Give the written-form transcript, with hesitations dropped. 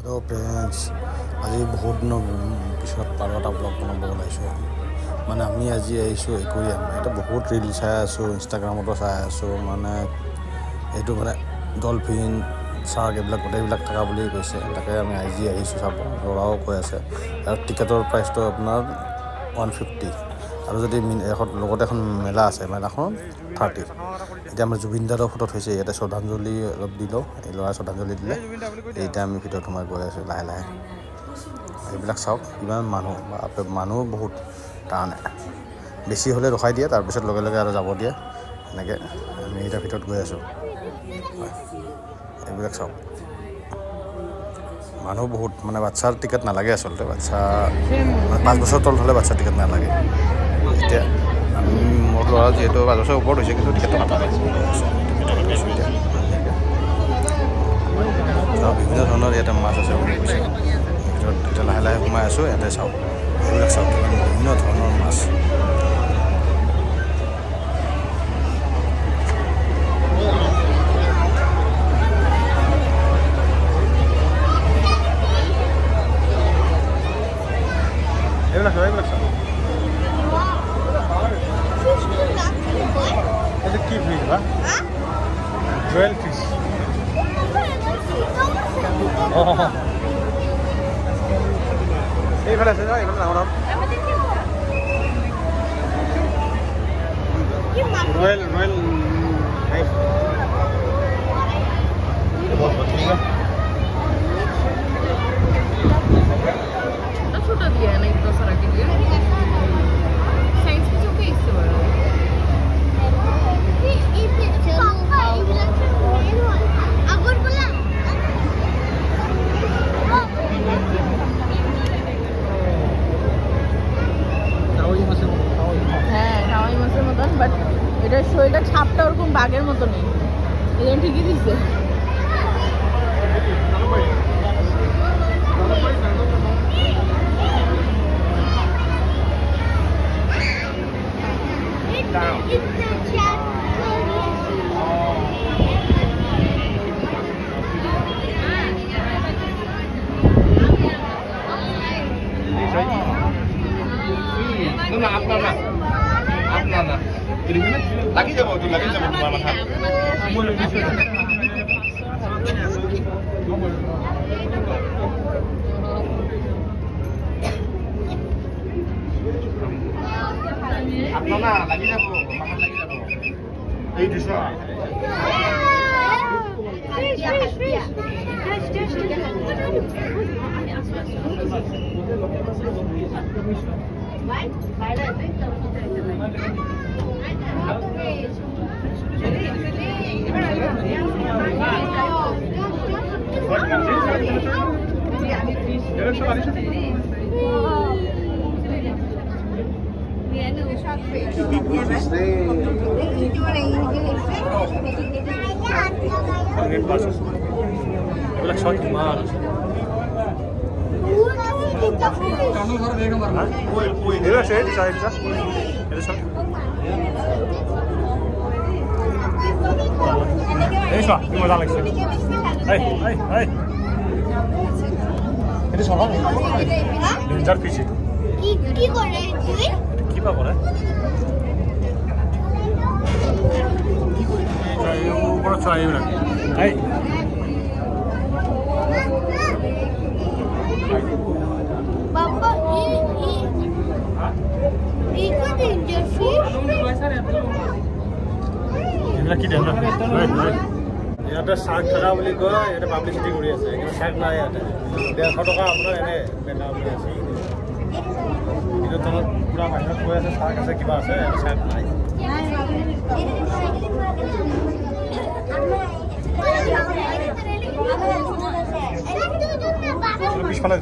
hello friends आज बहुत दिन पिछत और এটা ব্লগ বনাব ওলাইছো মানে আমি আজি আইছো একুৰিয়াম এটা বহুত ৰিল চাই আছো ইনষ্টাগ্ৰামতো চাই আছো মানে এটো মানে ডলফিন শার্ক এবিলাক গোটেইবিলাক থাকা বুলি কৈছে তাকে আমি আজি আহিছো চাব লৰাও কৈ আছে আৰু টিকেটৰ প্ৰাইসটো আপোনাৰ 150 আৰু যদি এখন লগতে এখন মেলা আছে মেলাখন 30 এটা আমাৰ জুবিনদাৰৰ ফটো থৈছে এটা শ্ৰদ্ধাঞ্জলি অলপ দিলো এই লৰা শ্ৰদ্ধাঞ্জলি দিলে এইটা আমি ভিতৰত সোমাই গৈ আছো লাহে লাহে এইবিলাক চাওক ইমান মানুহ বহুত টান বেছি হলে ৰখাই দিয়ে তাৰ পিছত লগে লগে আৰু যাব দিয়ে এনেকে আমি এটা ভিতৰত গৈ আছো এইবিলাক চাওক মানুহ বহুত মানে বাচ্চাৰ টিকেট নালাগে আসলে বাচ্চা 5 বছৰ তল হলে বাচ্চা টিকেট নালাগে এতিয়া আমি মোৰ ল'ৰা যেহেতু 5 বছৰ ওপৰত হৈছে কিন্তু টিকেট নাপায় বিভিন্ন ধৰণৰ এটা মাছ আছে বুলি কৈছে এটা লাহে লাহে সোমাই আছো ইয়াতে চাওক এইবিলাক চাওক বিভিন্ন ধৰণৰ মাছ এইবিলাক চাওক এটা কি ফিশ বা জুয়েল ফিশ এইফালে আছে না এইফালে ডাঙৰ রয়্যাল নাইফ बहुत बढ़िया ना छोटा दिया है ना इतना सारा के लिए साइज की जो फेस से बड़ा ये पिक्चर पापा इलेक्ट्रिक मेन वाला अगर बोला হ্যাঁ হাওয়াই মাছের মতন বাট এটা শরীরটা ছাপটা ওরকম বাঘের মতো নেই এটা ঠিকই দিচ্ছে আপনার লাগি যাব তোমার মাথা আপনার না লাগি যাব মাথা লাগি যাব এই দিছ মজা লাগছে এটা সবাই ডেঞ্জার ফিশ কি করে তুই কি পা করে বড় চড়াই এই বাবা এই কোন ডেঞ্জার ফিশ এগুলা কি ডেঞ্জার ফিশ ইয়াতে শার্ক থাকা বুলি কয় এটা পাব্লিচিটি কৰি আছে কিন্তু শাৰ্ক নাই ইয়াতে 150 টকা আপোনাৰ এনে বেনা বুলি আছে কিন্তু তলত পুৰা বাহিৰত কৈ আছে শাৰ্ক আছে কিবা আছে শাৰ্ক নাই পিছফালে